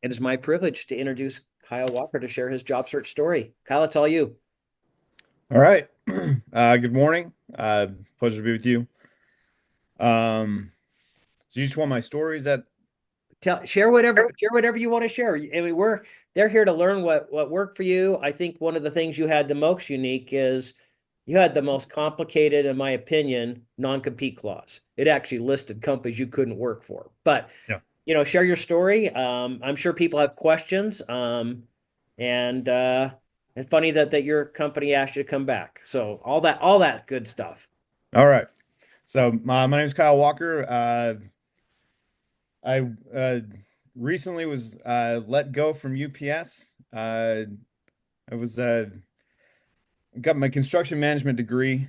It is my privilege to introduce Kyle Walker to share his job search story. Kyle, it's all you. All right. Good morning. Pleasure to be with you. So you just want my stories that Share whatever you want to share. I mean, they're here to learn what worked for you. I think one of the things you had the most unique is you had the most complicated, in my opinion, non-compete clause. It actually listed companies you couldn't work for. But Yeah. share your story. I'm sure people have questions. And funny that your company asked you to come back. So all that good stuff. All right. So my name is Kyle Walker. I recently was let go from UPS. I was got my construction management degree.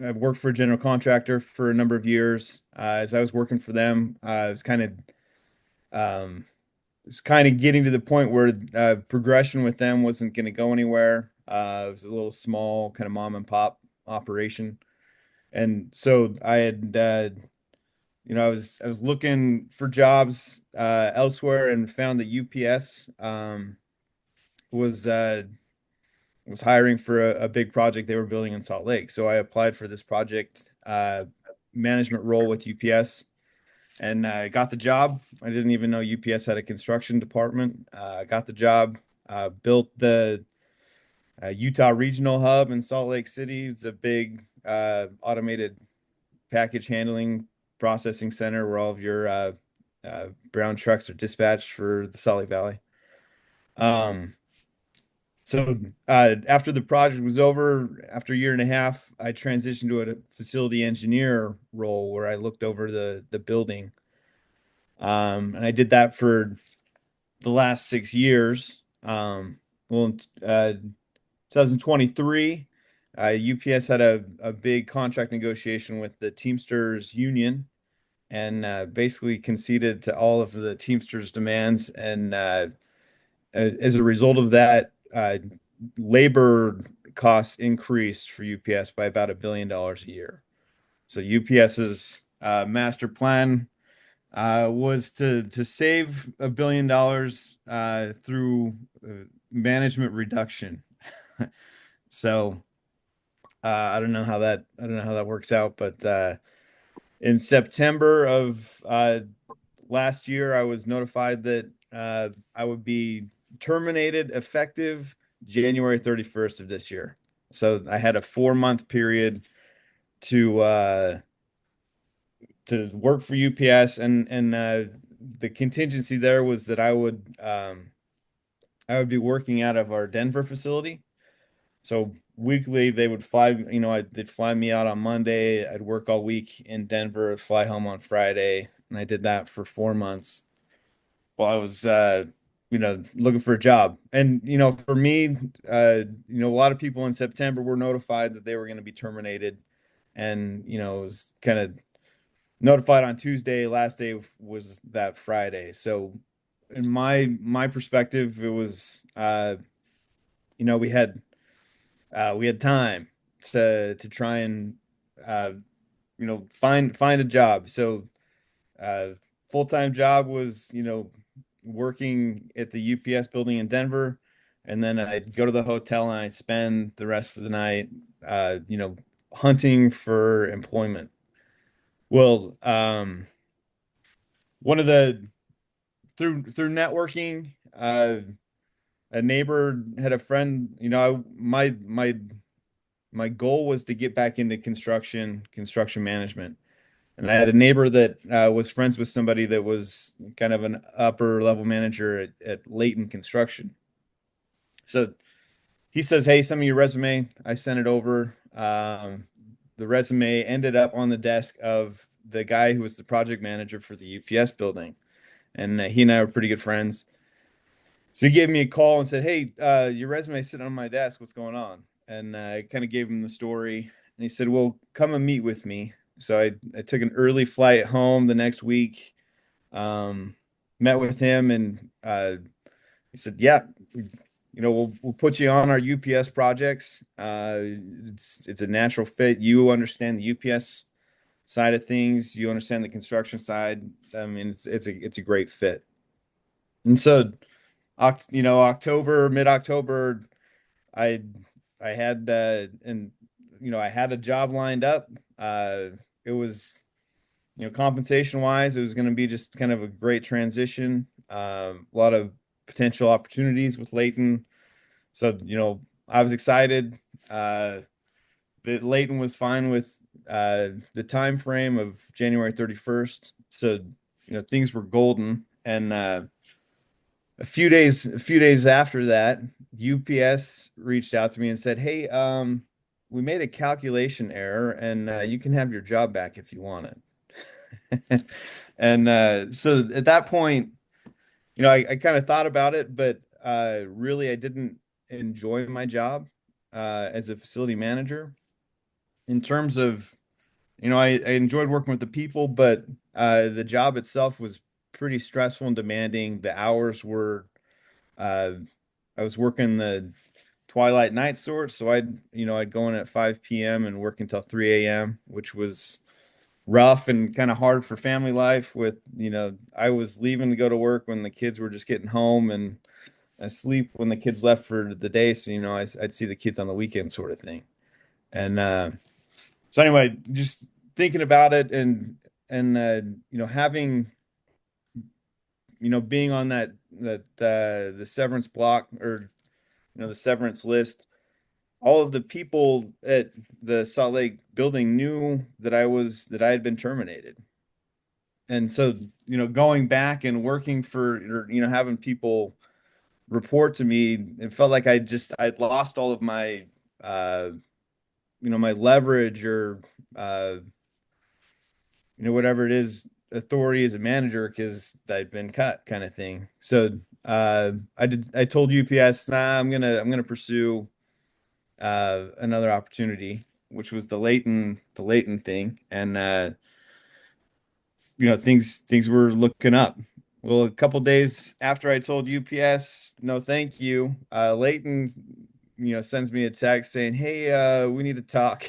I've worked for a general contractor for a number of years. As I was working for them, um, was kind of getting to the point where progression with them wasn't going to go anywhere. It was a little small, kind of mom and pop operation, and so I was looking for jobs elsewhere and found that UPS was uh, was hiring for a big project they were building in Salt Lake. So I applied for this project management role with UPS and got the job. I didn't even know UPS had a construction department. Got the job, built the Utah Regional Hub in Salt Lake City. It's a big automated package handling processing center where all of your brown trucks are dispatched for the Salt Lake Valley. Um, so after the project was over, after a year and a half, I transitioned to a facility engineer role where I looked over the building. And I did that for the last 6 years. Well, in 2023, UPS had a big contract negotiation with the Teamsters Union and basically conceded to all of the Teamsters demands. And as a result of that, labor costs increased for UPS by about $1 billion a year. So UPS's master plan was to save $1 billion through management reduction. So I don't know how that works out, but in September of last year, I was notified that I would be terminated effective January 31st of this year. So I had a 4 month period to uh, to work for UPS, and the contingency there was that I would be working out of our Denver facility. So weekly they would fly, they'd fly me out on Monday. I'd work all week in Denver, fly home on Friday, and I did that for 4 months while I was looking for a job. And for me, a lot of people in September were notified that they were going to be terminated, and it was kind of notified on Tuesday. Last day was that Friday. So in my perspective, it was we had time to try and uh, find a job. So uh, full-time job was working at the UPS building in Denver, and then I'd go to the hotel and I'd spend the rest of the night hunting for employment. Well, one of the through networking, a neighbor had a friend. My goal was to get back into construction management. And I had a neighbor that was friends with somebody that was kind of an upper level manager at Layton Construction. So he says, "Hey, send me your resume." I sent it over. The resume ended up on the desk of the guy who was the project manager for the UPS building. And he and I were pretty good friends. So he gave me a call and said, "Hey, your resume's sitting on my desk. What's going on?" And I kind of gave him the story. And he said, "Well, come and meet with me." So I took an early flight home the next week, um, met with him, and he said, "Yeah, we'll put you on our UPS projects. It's a natural fit. You understand the UPS side of things. You understand the construction side. I mean, it's a great fit." And so, October, mid-October, I I had and I had a job lined up. Uh, it was compensation wise, it was going to be just kind of a great transition. A lot of potential opportunities with Leighton. So, I was excited. That Leighton was fine with the time frame of January 31st. So, things were golden. And a few days after that, UPS reached out to me and said, "Hey, we made a calculation error, and you can have your job back if you want it." And so at that point, I kind of thought about it, but really, I didn't enjoy my job as a facility manager. In terms of, I enjoyed working with the people, but the job itself was pretty stressful and demanding. The hours were uh, I was working the twilight night sort, so I'd go in at 5 p.m. and work until 3 a.m., which was rough and kind of hard for family life with, I was leaving to go to work when the kids were just getting home and asleep when the kids left for the day. So, I'd see the kids on the weekend sort of thing. And so anyway, just thinking about it and having, being on the severance block or, the severance list, all of the people at the Salt Lake building knew that I had been terminated. And so, going back and working for, or, having people report to me, it felt like I'd lost all of my, uh, my leverage or, uh, whatever it is, authority as a manager because I'd been cut kind of thing. So, I told UPS, nah, I'm gonna pursue, another opportunity, which was the Leighton thing. And, things were looking up. Well, a couple days after I told UPS, no, thank you, Leighton, sends me a text saying, "Hey, we need to talk."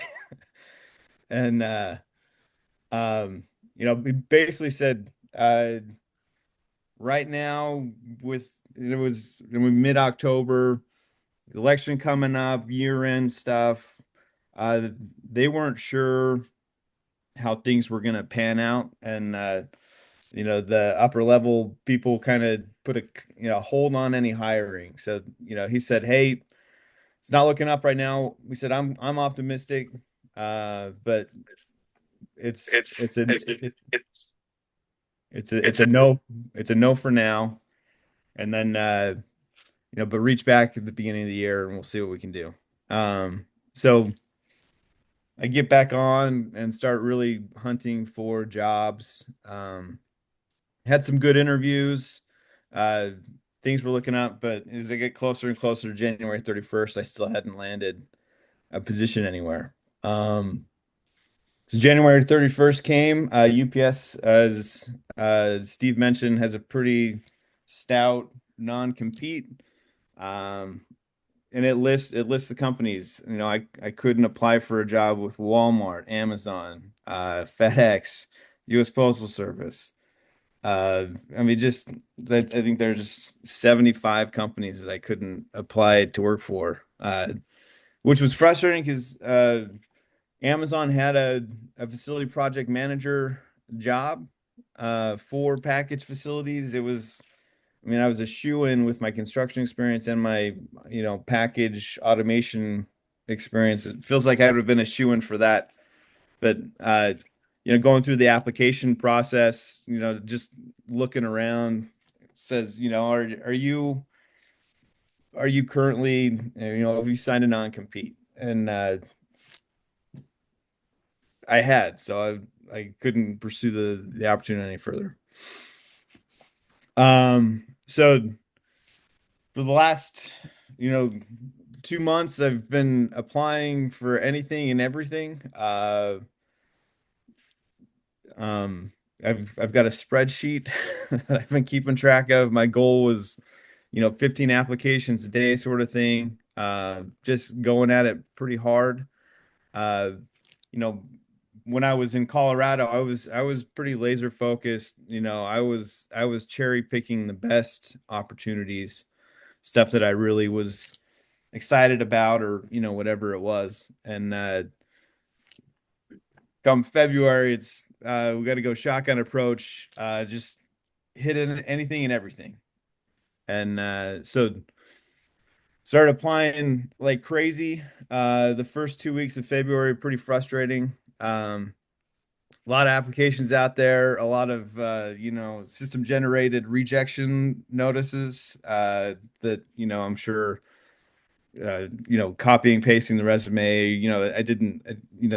And he basically said, right now, it was mid-October, election coming up, year-end stuff. Uh, they weren't sure how things were going to pan out, and the upper level people kind of put a hold on any hiring. So he said, "Hey, it's not looking up right now." We said, "I'm optimistic, but it's a it's a no, it's a no for now." And then but reach back at the beginning of the year and we'll see what we can do. So I get back on and start really hunting for jobs. Had some good interviews. Uh, Things were looking up, but as I get closer and closer to January 31st, I still hadn't landed a position anywhere. So January 31st came. UPS, as Steve mentioned, has a pretty stout non-compete. Um, and it lists the companies. I couldn't apply for a job with Walmart, Amazon, FedEx, U.S. Postal Service. I mean, just that I think there's just 75 companies that I couldn't apply to work for, which was frustrating because Amazon had a facility project manager job for package facilities. I mean, I was a shoe-in with my construction experience and my, package automation experience. It feels like I would have been a shoe-in for that. But going through the application process, just looking around says, are you currently, have you signed a non-compete? And I had, so I couldn't pursue the opportunity any further. So for the last, you know, 2 months, I've been applying for anything and everything. Um, I've got a spreadsheet that I've been keeping track of. My goal was, 15 applications a day, sort of thing. Just going at it pretty hard. Uh, you know, when I was in Colorado, I was pretty laser focused. I was cherry picking the best opportunities, stuff that I really was excited about, or whatever it was. And come February, it's we got to go shotgun approach, just hit anything and everything. And so started applying like crazy. The first 2 weeks of February, pretty frustrating. A lot of applications out there, a lot of system generated rejection notices that I'm sure copying pasting the resume. I didn't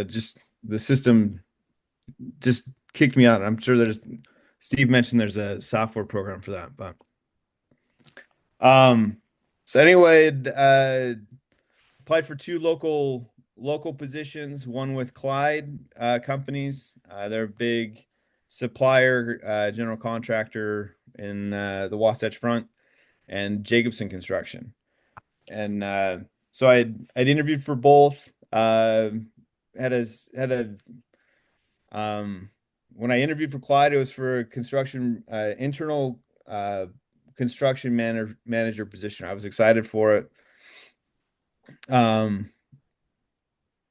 just the system just kicked me out. I'm sure there's Steve mentioned there's a software program for that, but um so anyway, applied for two local positions, one with Clyde companies. They're a big supplier, general contractor in the Wasatch Front, and Jacobson Construction. And so I'd interviewed for both. Had a when I interviewed for Clyde, it was for a construction internal construction manager position. I was excited for it. Um,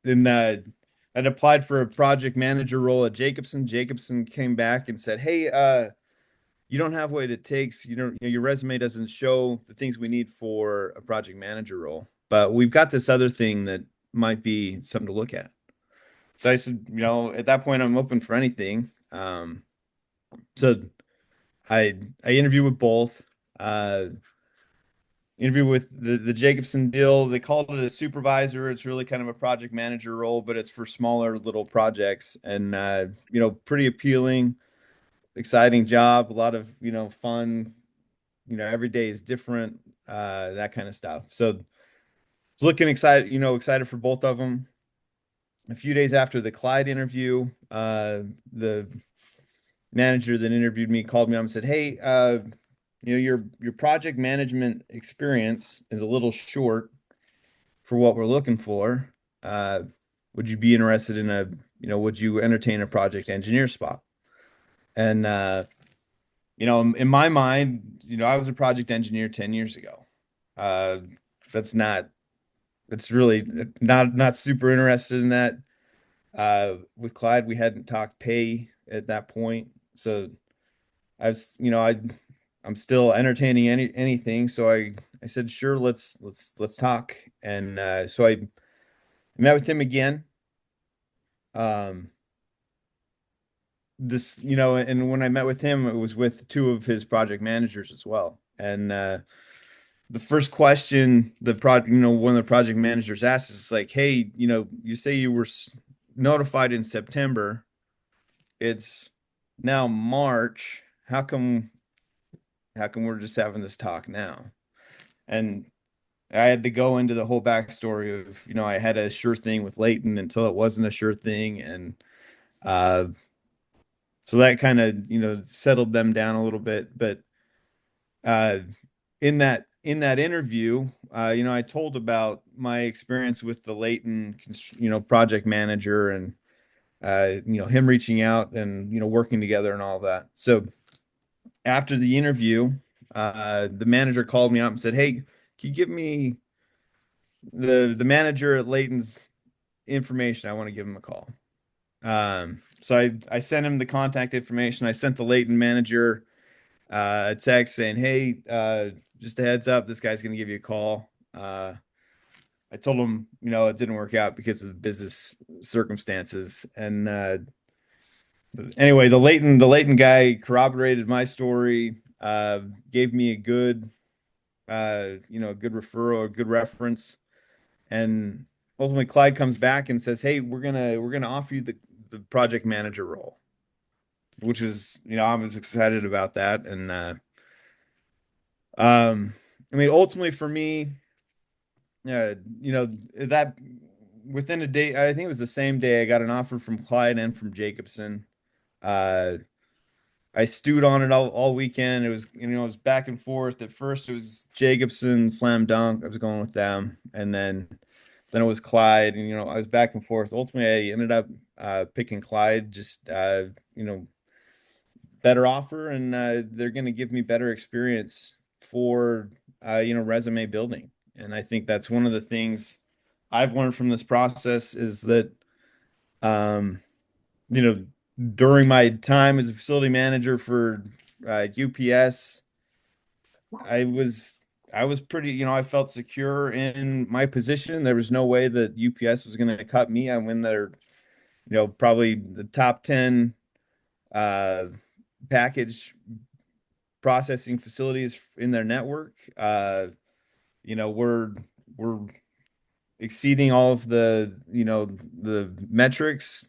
and I'd applied for a project manager role at Jacobson. Jacobson came back and said, "Hey, you don't have what it takes. Your resume doesn't show the things we need for a project manager role, but we've got this other thing that might be something to look at." So I said, at that point, I'm open for anything. So I interviewed with both. Uh, Interview with the Jacobson deal. They called it a supervisor. It's really kind of a project manager role, but it's for smaller little projects, and pretty appealing, exciting job. A lot of fun. Every day is different. That kind of stuff. So was looking excited. Excited for both of them. A few days after the Clyde interview, the manager that interviewed me called me up and said, "Hey, your project management experience is a little short for what we're looking for. Uh, would you be interested in would you entertain a project engineer spot?" And in my mind, I was a project engineer 10 years ago. Uh, that's not, that's really not super interested in that. With Clyde, we hadn't talked pay at that point. So I was, I'm still entertaining anything. So I said, sure, let's talk. And so I met with him again. Um, and when I met with him, it was with two of his project managers as well. And the first question one of the project managers asked is like, "Hey, you say you were notified in September. It's now March. How come we're just having this talk now?" And I had to go into the whole backstory of, I had a sure thing with Leighton until it wasn't a sure thing. And uh, so that kind of, settled them down a little bit. But uh, in that interview, I told about my experience with the Leighton, project manager, and him reaching out and working together and all that. So after the interview, the manager called me up and said, "Hey, can you give me the manager at Leighton's information? I want to give him a call." So I sent him the contact information. I sent the Leighton manager a text saying, "Hey, just a heads up, this guy's going to give you a call." I told him, it didn't work out because of the business circumstances. And anyway, the Leighton guy corroborated my story, gave me a good, a good referral, a good reference. And ultimately Clyde comes back and says, "Hey, we're gonna offer you the project manager role," which is, I was excited about that. And I mean, ultimately for me, that within a day, I think it was the same day, I got an offer from Clyde and from Jacobson. Uh, I stewed on it all weekend. It was, it was back and forth. At first, it was Jacobson, slam dunk. I was going with them, and then it was Clyde, and I was back and forth. Ultimately, I ended up Pick and Clyde just better offer, and they're going to give me better experience for resume building. And I think that's one of the things I've learned from this process is that um, you know during my time as a facility manager for UPS, I was I was pretty, I felt secure in my position. There was no way that UPS was going to cut me. I win their, probably the top 10 uh, package processing facilities in their network. We're exceeding all of the metrics.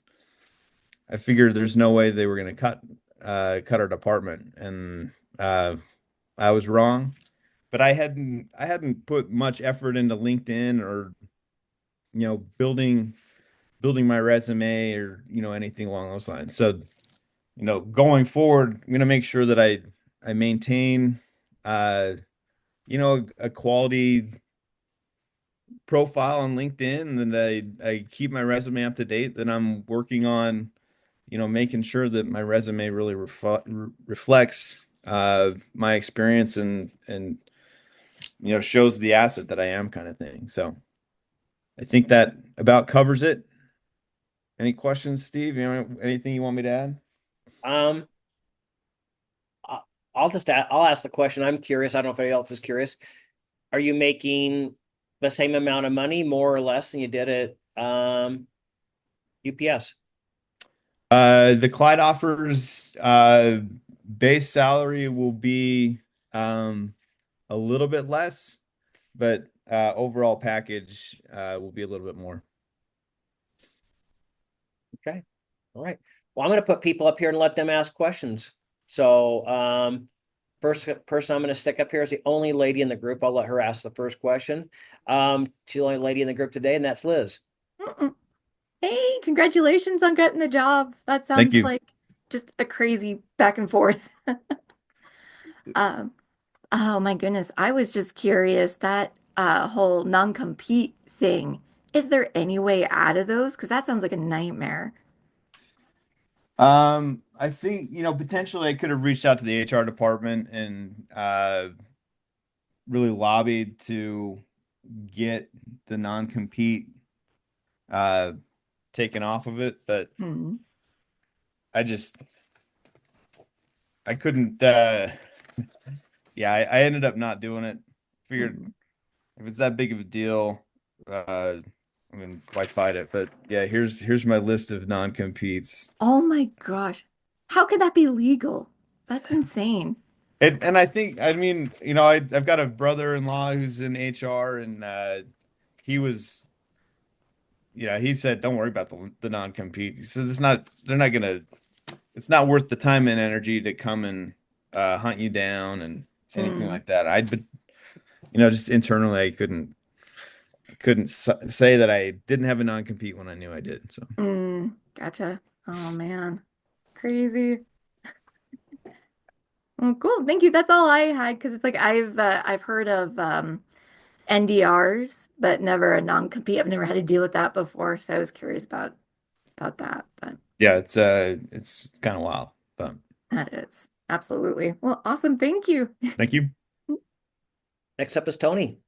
I figured there's no way they were going to cut our department, and I was wrong. But I hadn't put much effort into LinkedIn or building my resume or anything along those lines. So going forward, I'm gonna make sure that I maintain uh a quality profile on LinkedIn, and that I keep my resume up to date, that I'm working on making sure that my resume really reflects my experience, and shows the asset that I am, kind of thing. So I think that about covers it. Any questions, Steve? Anything you want me to add? Um, I- I'll ask the question. I'm curious. I don't know if anybody else is curious. Are you making the same amount of money, more or less, than you did at UPS? The Clyde offers base salary will be um, a little bit less, but overall package will be a little bit more. Okay. All right. Well, I'm going to put people up here and let them ask questions. So, first person I'm going to stick up here is the only lady in the group. I'll let her ask the first question. She's the only lady in the group today, and that's Liz. Mm-mm. Hey, congratulations on getting the job. That Thank sounds you. like just a crazy back and forth. Um, oh my goodness. I was just curious that whole non-compete thing. Is there any way out of those? Because that sounds like a nightmare. I think, potentially I could have reached out to the HR department and really lobbied to get the non-compete uh, taken off of it, but Hmm. I just I couldn't. Yeah, I ended up not doing it. Figured Hmm. if it's that big of a deal, I mean, why fight it? But yeah, here's my list of non-competes. Oh my gosh. How could that be legal? That's insane. And I think, I mean, I've got a brother-in-law who's in HR, and he was, yeah, he said, don't worry about the non-compete. He said they're not gonna, it's not worth the time and energy to come and hunt you down and anything Mm, like that. But just internally, I couldn't say that I didn't have a non-compete when I knew I did. So gotcha. Oh man. Crazy. Oh, cool. Thank you. That's all I had because it's like I've heard of NDRs, but never a non-compete. I've never had to deal with that before, so I was curious about that. But yeah, it's kind of wild. But that is absolutely well, awesome. Thank you. thank you. Next up is Tony.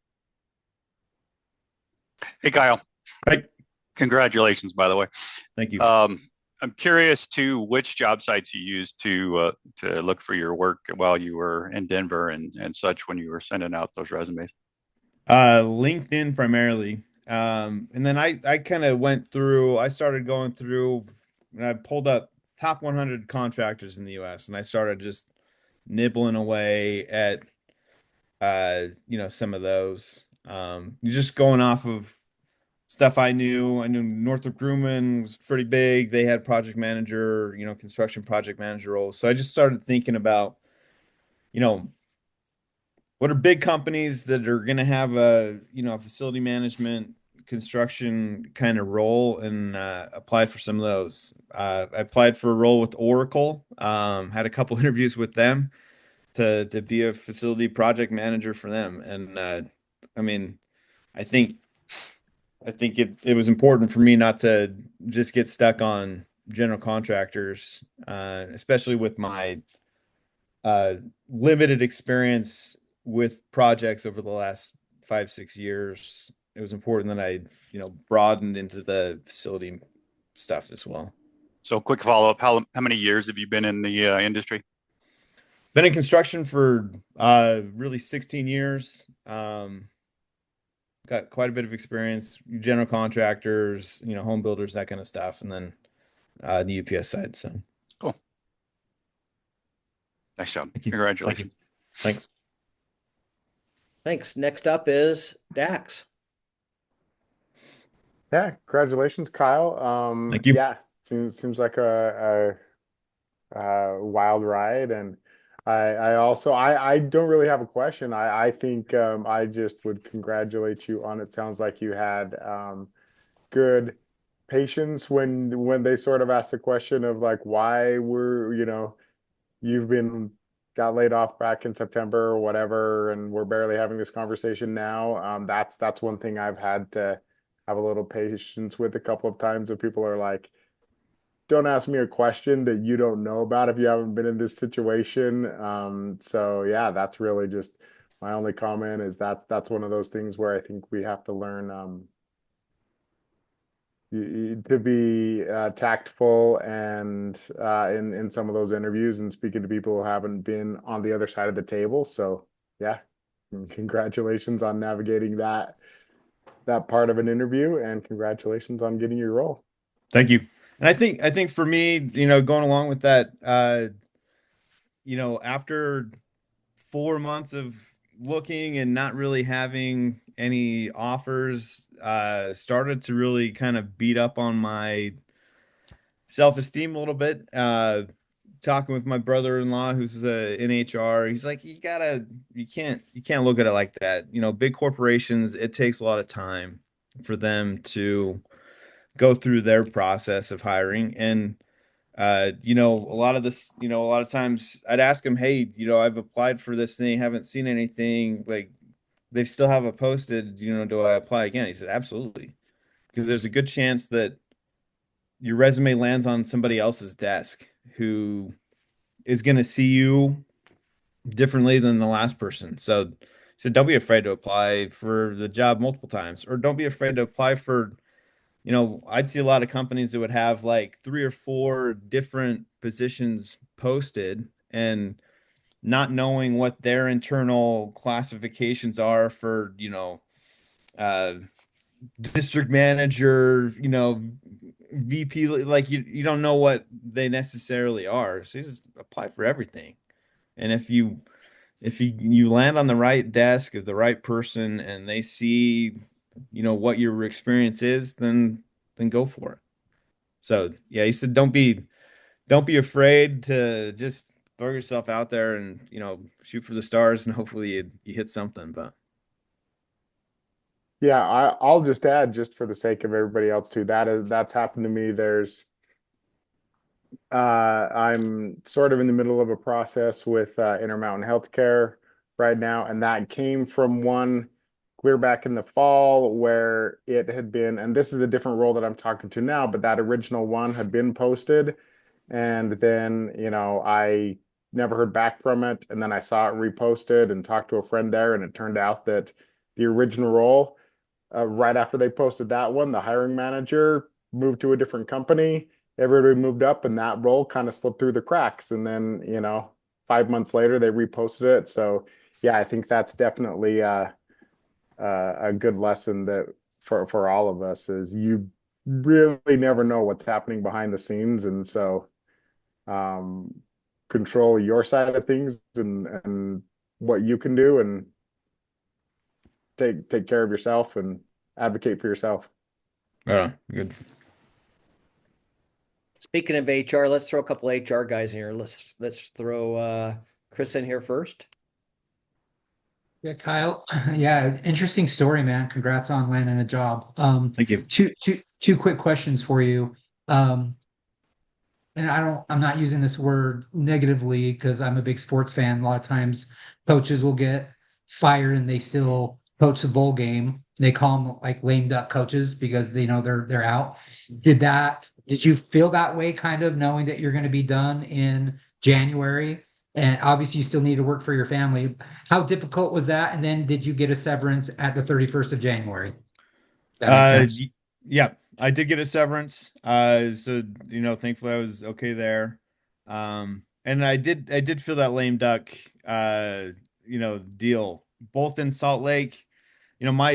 Hey, Kyle. Bye. Congratulations, by the way. Thank you. I'm curious to which job sites you used to look for your work while you were in Denver and such when you were sending out those resumes. LinkedIn primarily. And then I kind of I started going through, and I pulled up top 100 contractors in the US, and I started just nibbling away at some of those. You're just going off of stuff I knew. I knew Northrop Grumman was pretty big. They had project manager, construction project manager roles. So I just started thinking about, you know, what are big companies that are going to have a facility management construction kind of role, and applied for some of those. I applied for a role with Oracle, had a couple interviews with them to be a facility project manager for them. And I mean, I think I think it was important for me not to just get stuck on general contractors, especially with my limited experience with projects over the last 5, 6 years. It was important that I, broadened into the facility stuff as well. So quick follow-up, how many years have you been in the industry? Been in construction for really 16 years. Got quite a bit of experience, general contractors, home builders, that kind of stuff, and then the UPS side. So Cool. Nice job. thank you. Congratulations. Thanks. Thanks. Next up is Dax. Yeah, congratulations, Kyle. Thank you. Yeah, seems like a wild ride, and I also I don't really have a question. I think I just would congratulate you on it. Sounds like you had good patience when they sort of asked the question of like why you've been got laid off back in September or whatever, and we're barely having this conversation now. That's one thing I've had to have a little patience with a couple of times when people are like, don't ask me a question that you don't know about if you haven't been in this situation. So yeah, that's really just my only comment is that's one of those things where I think we have to learn to be tactful and in some of those interviews and speaking to people who haven't been on the other side of the table. So yeah, congratulations on navigating that part of an interview, and congratulations on getting your role. Thank you. And I think for me, going along with that, after 4 months of looking and not really having any offers, started to really kind of beat up on my self-esteem a little bit. Talking with my brother-in-law who's in HR, he's like, you can't look at it like that. Big corporations, it takes a lot of time for them to go through their process of hiring. And a lot of times I'd ask them, hey, I've applied for this thing, haven't seen anything, like they still have it posted, do I apply again? He said, absolutely. Because there's a good chance that your resume lands on somebody else's desk who is going to see you differently than the last person. So don't be afraid to apply for the job multiple times, or don't be afraid to apply for, I'd see a lot of companies that would have like 3 or 4 different positions posted and not knowing what their internal classifications are for, district manager, VP, like you don't know what they necessarily are. So you just apply for everything. And if you land on the right desk of the right person and they see, what your experience is, then go for it. So yeah, he said don't be afraid to just throw yourself out there and, shoot for the stars and hopefully you hit something. But Yeah, I'll just add, just for the sake of everybody else too, that's happened to me. I'm sort of in the middle of a process with Intermountain Healthcare right now, and that came from one clear back in the fall where it had been, and this is a different role that I'm talking to now, but that original one had been posted, and then I never heard back from it, and then I saw it reposted and talked to a friend there, and it turned out that the original role, right after they posted that one, the hiring manager moved to a different company. Everybody moved up, and that role kind of slipped through the cracks. And then, 5 months later, they reposted it. So, yeah, I think that's definitely a good lesson that for all of us is you really never know what's happening behind the scenes, and so control your side of things and what you can do, and take care of yourself and advocate for yourself. good. Speaking of HR, let's throw a couple HR guys in here. Let's throw Chris in here first. Yeah, Kyle. Yeah, interesting story, man. Congrats on landing a job. Thank you. Two quick questions for you. And I'm not using this word negatively because I'm a big sports fan. A lot of times coaches will get fired and they still coach the bowl game. They call them like lame duck coaches because they know they're out. Did you feel that way kind of knowing that you're going to be done in January? And obviously you still need to work for your family. How difficult was that? And then did you get a severance at the 31st of January? That makes sense. Yeah, I did get a severance. So thankfully I was okay there. And I did feel that lame duck, deal both in Salt Lake. My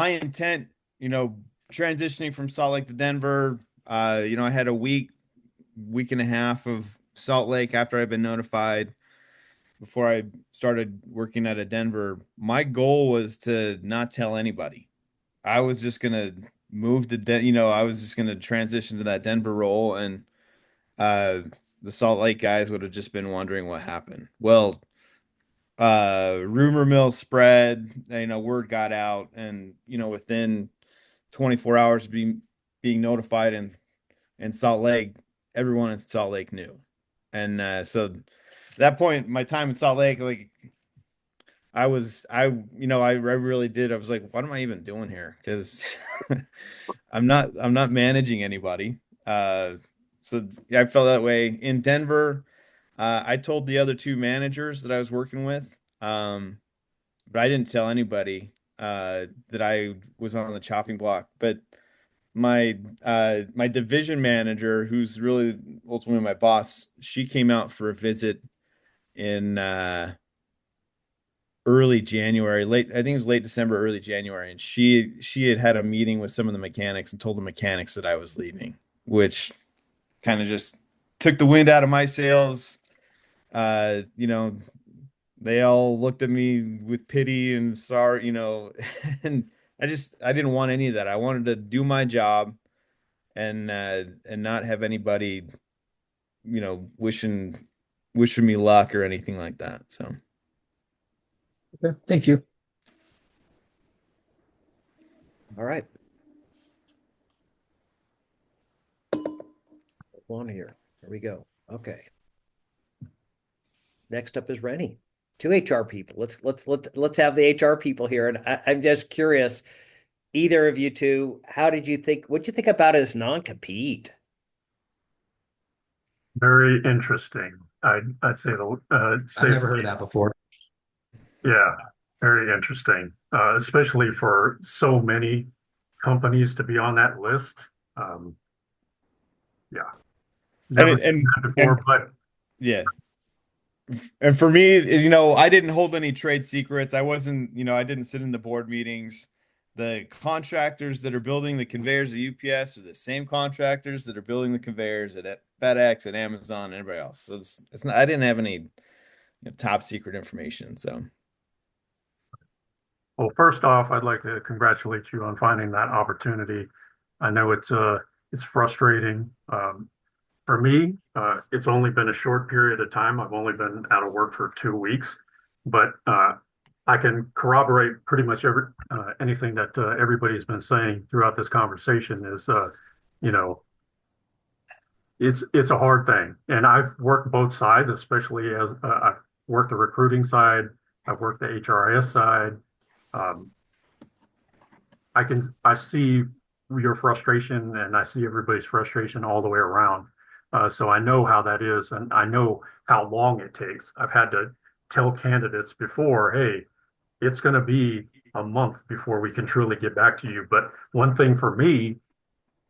intent, transitioning from Salt Lake to Denver, I had a week and a half of Salt Lake after I'd been notified before I started working at a Denver. My goal was to not tell anybody. I was just gonna move to I was just gonna transition to that Denver role, and uh, the Salt Lake guys would have just been wondering what happened. Well, rumor mill spread, word got out, and within 24 hours of being notified in Salt Lake, everyone in Salt Lake knew. And so at that point, my time in Salt Lake, like I really did. I was like, what am I even doing here? Because I'm not managing anybody. So yeah, I felt that way in Denver. I told the other two managers that I was working with, but I didn't tell anybody that I was on the chopping block. But my division manager, who's really ultimately my boss, she came out for a visit in early January, I think it was late December, early January, and she had a meeting with some of the mechanics and told the mechanics that I was leaving, which kind of just took the wind out of my sails. Uh, you know, they all looked at me with pity and sorry, and I didn't want any of that. I wanted to do my job and not have anybody, wishing me luck or anything like that. So Okay, thank you. All right. On here. Here we go. Okay. Next up is Rennie. Two HR people. Let's have the HR people here. And I'm just curious, either of you two, what'd you think about his non-compete? Very interesting. I'd say I've never heard of that before. yeah, very interesting. Especially for so many companies to be on that list. Yeah, never and seen that before, but yeah. And for me, I didn't hold any trade secrets. I wasn't, I didn't sit in the board meetings. The contractors that are building the conveyors at UPS are the same contractors that are building the conveyors at FedEx, at Amazon, and everybody else. So it's not, I didn't have any top secret information. So well, first off, I'd like to congratulate you on finding that opportunity. I know it's frustrating. For me, it's only been a short period of time. I've only been out of work for 2 weeks, but I can corroborate pretty much anything that everybody's been saying throughout this conversation is, you know, it's a hard thing. And I've worked both sides, especially as I've worked the recruiting side, I've worked the HRIS side. Um, I see your frustration and I see everybody's frustration all the way around. So I know how that is, and I know how long it takes. I've had to tell candidates before, hey, it's going to be a month before we can truly get back to you. But one thing for me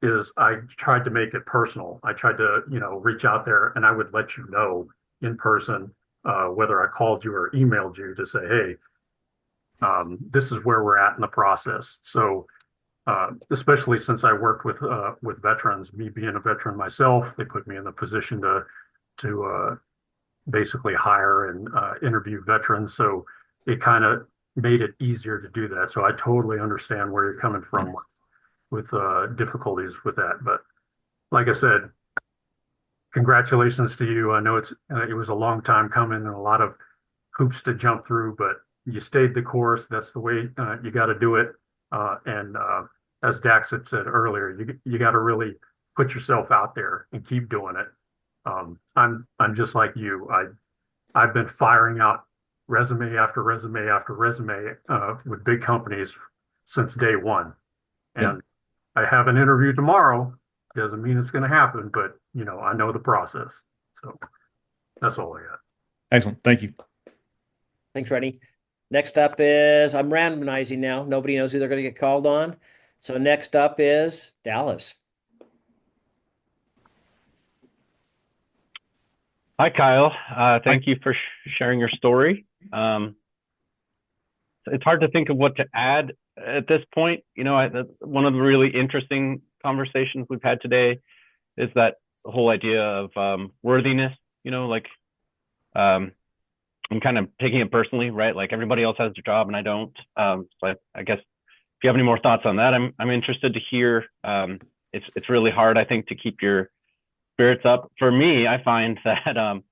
is I tried to make it personal. I tried to, reach out there and I would let you know in person, whether I called you or emailed you to say, hey, this is where we're at in the process. So especially since I worked with veterans, me being a veteran myself, they put me in the position to basically hire and interview veterans. So it kind of made it easier to do that. So I totally understand where you're coming from with difficulties with that. But like I said, congratulations to you. I know it was a long time coming and a lot of hoops to jump through, but you stayed the course. That's the way you got to do it. And as Dax had said earlier, you got to really put yourself out there and keep doing it. I'm just like you. I've been firing out resume after resume after resume with big companies since day one. Yeah. And I have an interview tomorrow. Doesn't mean it's going to happen, but I know the process. So that's all I got. Excellent. Thank you. Thanks, Reddy. Next up is, I'm randomizing now. Nobody knows who they're going to get called on. So next up is Dallas. Hi, Kyle. Thank you for sharing your story. It's hard to think of what to add at this point. One of the really interesting conversations we've had today is that whole idea of worthiness. I'm kind of taking it personally, right? Like everybody else has their job and I don't. So I guess if you have any more thoughts on that, I'm interested to hear. It's really hard, I think, to keep your spirits up. For me, I find that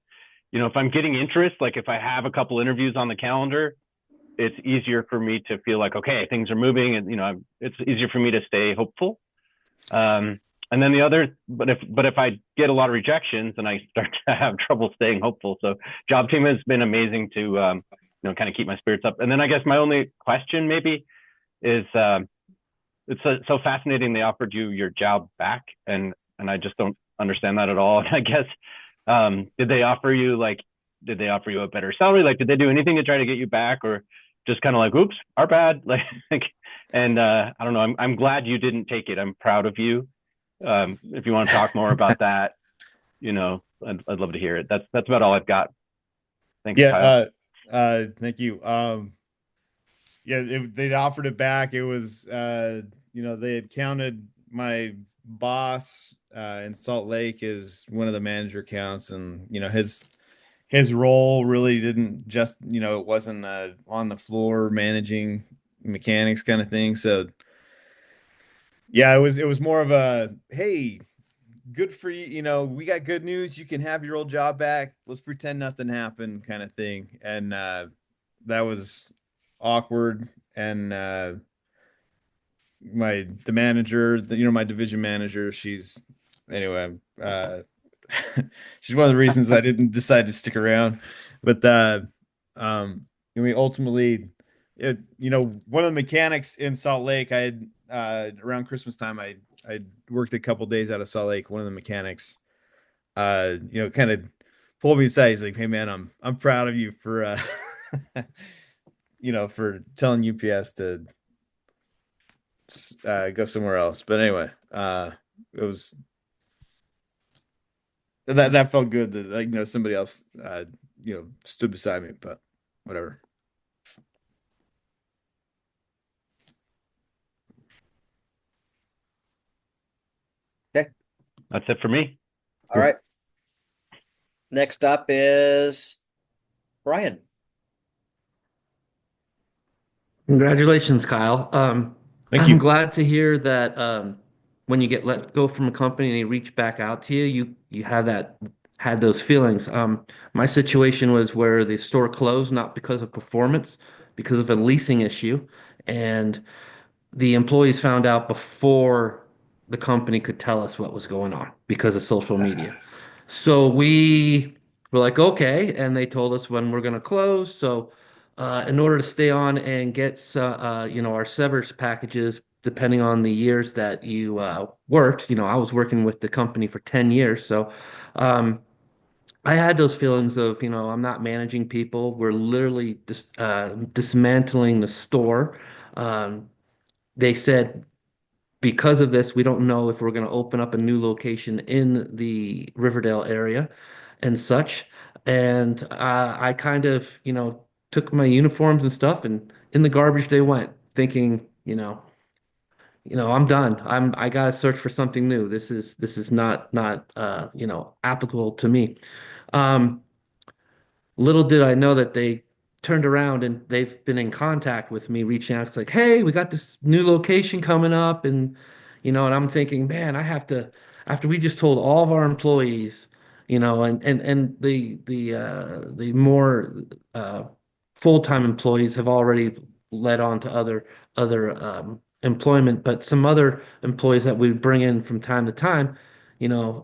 if I'm getting interest, like if I have a couple interviews on the calendar, it's easier for me to feel like, okay, things are moving, and it's easier for me to stay hopeful. And then but if I get a lot of rejections, then I start to have trouble staying hopeful. So Job Team has been amazing to kind of keep my spirits up. And then I guess my only question maybe is, it's so fascinating they offered you your job back, and I just don't understand that at all. And I guess did they offer you a better salary? Like, did they do anything to try to get you back, or just kind of like, oops, our bad? And I don't know. I'm glad you didn't take it. I'm proud of you. If you want to talk more about that, I'd love to hear it. That's about all I've got. Thanks, Kyle. Thank you. They'd offered it back. It was, they had counted my boss in Salt Lake as one of the manager counts, and his role really didn't just, it wasn't on the floor managing mechanics kind of thing. So yeah, it was more of a, hey, good for you. We got good news. You can have your old job back. Let's pretend nothing happened kind of thing. And that was awkward. And my division manager, she's one of the reasons I didn't decide to stick around. But ultimately, one of the mechanics in Salt Lake, I had around Christmas time, I worked a couple days out of Salt Lake. One of the mechanics, kind of pulled me aside. He's like, "Hey man, I'm proud of you for for telling UPS to go somewhere else." But anyway, it was that felt good that somebody else stood beside me. But whatever. Okay. That's it for me. All right. Next up is Brian. Congratulations, Kyle. Thank you. I'm glad to hear that when you get let go from a company and they reach back out to you, you had those feelings. My situation was where the store closed, not because of performance, because of a leasing issue, and the employees found out before the company could tell us what was going on because of social media. So we were like, okay, and they told us when we're going to close. So in order to stay on and get our severance packages, depending on the years that you worked, I was working with the company for 10 years. So I had those feelings of, I'm not managing people. We're literally dismantling the store. They said, because of this, we don't know if we're going to open up a new location in the Riverdale area and such. And I kind of, took my uniforms and stuff, and in the garbage they went, thinking, I'm done. I gotta search for something new. This is not applicable to me. Um, Little did I know that they turned around and they've been in contact with me, reaching out. It's like, hey, we got this new location coming up, and I'm thinking, man, I have to. After we just told all of our employees, and the more full-time employees have already led on to other employment, but some other employees that we bring in from time to time,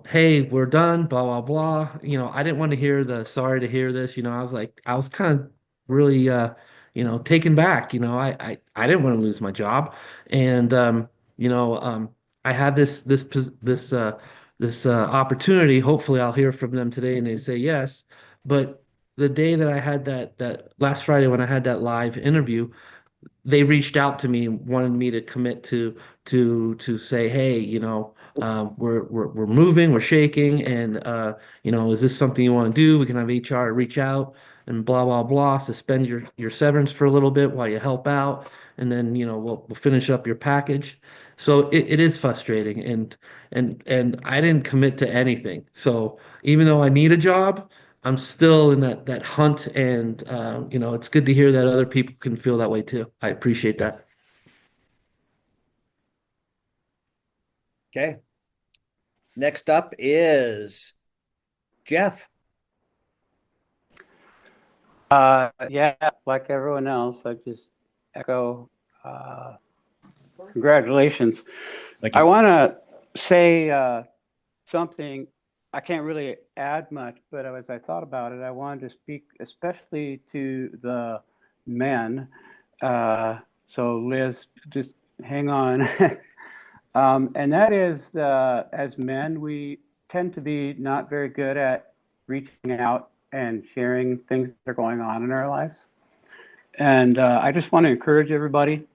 hey, we're done, blah blah blah. I didn't want to hear the sorry to hear this. I was kind of really, taken back. I didn't want to lose my job, and I had this opportunity. Hopefully, I'll hear from them today, and they say yes. But the day that I had that last Friday when I had that live interview, they reached out to me and wanted me to commit to say, hey, we're moving, we're shaking, and is this something you want to do? We can have HR reach out and blah blah blah. Suspend your severance for a little bit while you help out, and then we'll finish up your package. So it is frustrating, and I didn't commit to anything. So even though I need a job, I'm still in that hunt, and it's good to hear that other people can feel that way too. I appreciate that. Okay. Next up is Jeff. Yeah, like everyone else, I just echo congratulations. Thank you. I want to say something. I can't really add much, but as I thought about it, I wanted to speak especially to the men. So Liz, just hang on. And that is, as men, we tend to be not very good at reaching out and sharing things that are going on in our lives. And I just want to encourage everybody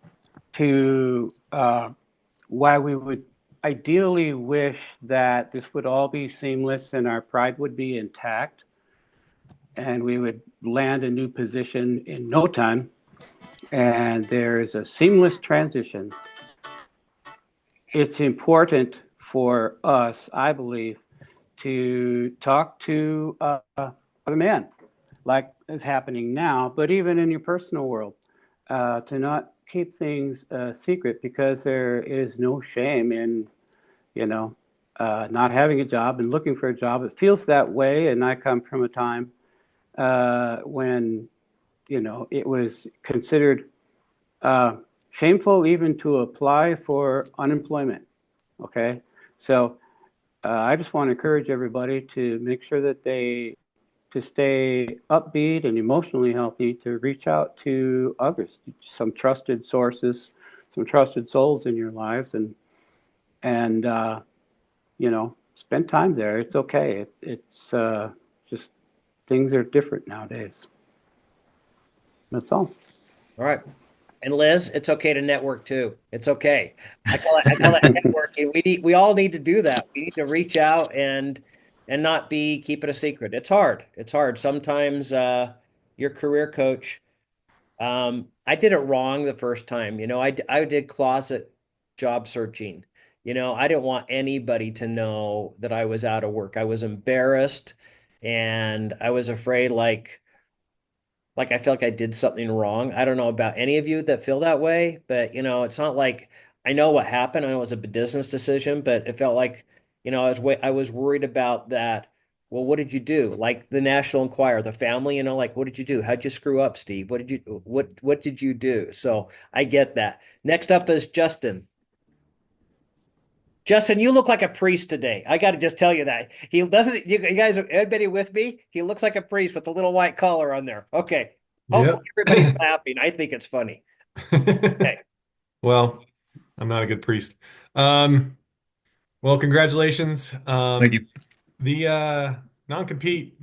to, while we would ideally wish that this would all be seamless and our pride would be intact and we would land a new position in no time, and there is a seamless transition, it's important for us, I believe, to talk to other men, like is happening now, but even in your personal world, to not keep things secret, because there is no shame in, not having a job and looking for a job. It feels that way, and I come from a time when, it was considered shameful even to apply for unemployment. Okay, so I just want to encourage everybody to make sure that to stay upbeat and emotionally healthy, to reach out to others, some trusted sources, some trusted souls in your lives, and spend time there. It's okay. It's just things are different nowadays. That's all. All right. And Liz, it's okay to network too. It's okay. I call it networking. We all need to do that. We need to reach out and not keep it a secret. It's hard. It's hard. Sometimes your career coach, I did it wrong the first time. I did closet job searching. I didn't want anybody to know that I was out of work. I was embarrassed, and I was afraid like I feel like I did something wrong. I don't know about any of you that feel that way, but it's not like I know what happened. I know it was a business decision, but it felt like, I was worried about that. Well, what did you do? Like the National Enquirer, the family, like what did you do? How'd you screw up, Steve? What did you do? So I get that. Next up is Justin. Justin, you look like a priest today. I got to just tell you that. He doesn't, you guys, everybody with me? He looks like a priest with a little white collar on there. Okay. Hopefully everybody's laughing. I think it's funny. Okay. Well, I'm not a good priest. Well, congratulations. Thank you. The non-compete,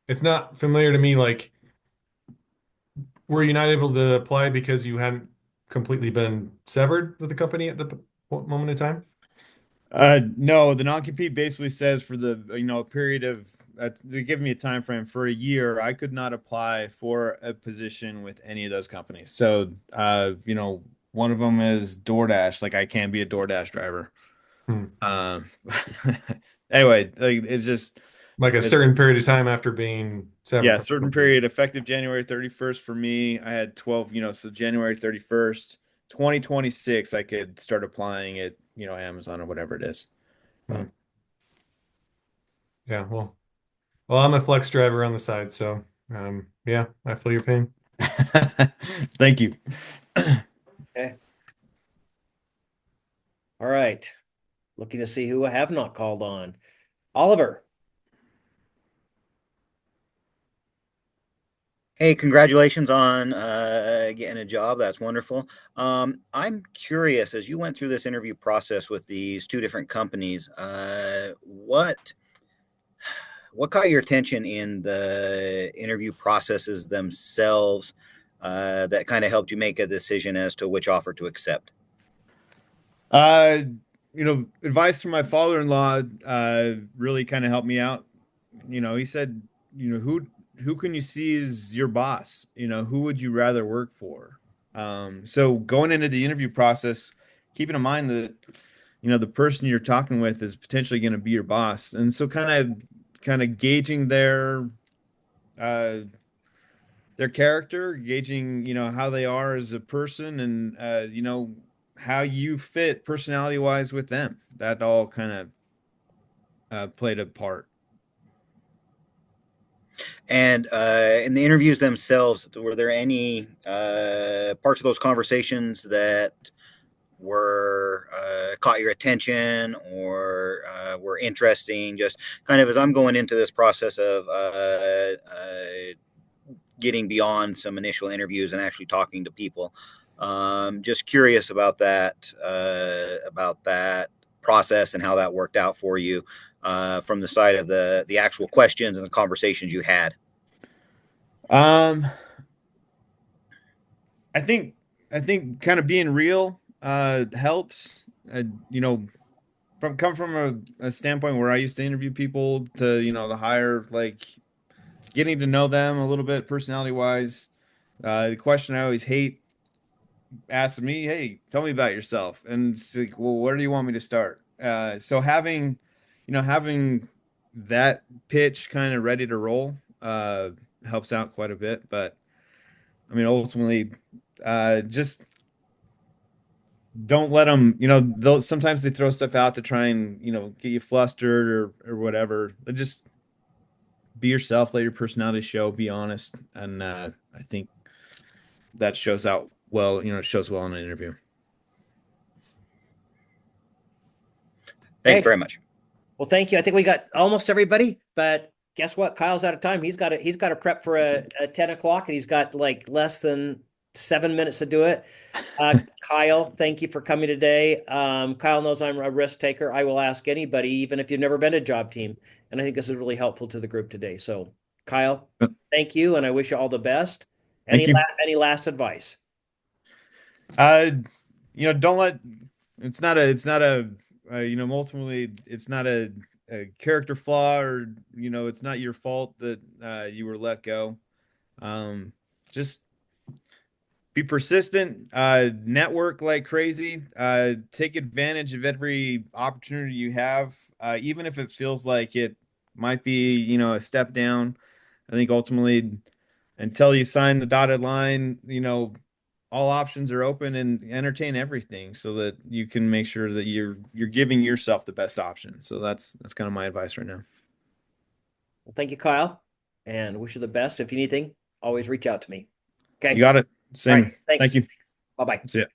it's not familiar to me. Like, were you not able to apply because you hadn't completely been severed with the company at the moment in time? No, the non-compete basically says for the period of they give me a time frame for a year. I could not apply for a position with any of those companies. So, one of them is DoorDash. Like I can't be a DoorDash driver. Anyway, it's just like a certain period of time after being severed. Yeah, certain period effective January 31st for me. I had 12, so January 31st, 2026, I could start applying at, Amazon or whatever it is. Yeah, well, I'm a flex driver on the side, so yeah, I feel your pain. Thank you. Okay. All right. Looking to see who I have not called on. Oliver. Hey, congratulations on getting a job. That's wonderful. I'm curious, as you went through this interview process with these two different companies, what caught your attention in the interview processes themselves that kind of helped you make a decision as to which offer to accept? Uh, advice from my father-in-law really kind of helped me out. He said, who can you see as your boss? Who would you rather work for? So going into the interview process, keeping in mind that, the person you're talking with is potentially going to be your boss. And so kind of gauging their character, gauging, how they are as a person and, how you fit personality wise with them. That all kind of played a part. And in the interviews themselves, were there any parts of those conversations that were caught your attention or were interesting? Just kind of as I'm going into this process of getting beyond some initial interviews and actually talking to people. Just curious about that process and how that worked out for you from the side of the actual questions and the conversations you had. I think kind of being real helps. Come from a standpoint where I used to interview people to to hire, like getting to know them a little bit personality wise. The question I always hate asking me, hey, tell me about yourself, and it's like, well, where do you want me to start? So having that pitch kind of ready to roll helps out quite a bit. But I mean, ultimately, just don't let them, sometimes they throw stuff out to try and, get you flustered or whatever. But just be yourself, let your personality show, be honest. And I think that shows out well, it shows well in an interview. Thanks very much. Well, thank you. I think we got almost everybody, but guess what? Kyle's out of time. He's got to prep for a 10 o'clock and he's got like less than 7 minutes to do it. Kyle, thank you for coming today. Kyle knows I'm a risk taker. I will ask anybody, even if you've never been a job team. And I think this is really helpful to the group today. So Kyle, thank you. And I wish you all the best. Any last advice? Don't let, ultimately it's not a character flaw or, it's not your fault that you were let go. Just be persistent, network like crazy, take advantage of every opportunity you have, even if it feels like it might be, a step down. I think ultimately, until you sign the dotted line, all options are open, and entertain everything so that you can make sure that you're giving yourself the best option. So that's kind of my advice right now. Well, thank you, Kyle, and wish you the best. If you need anything, always reach out to me. Okay. You got it. Same. Right, thanks. Thank you. Bye-bye. See ya.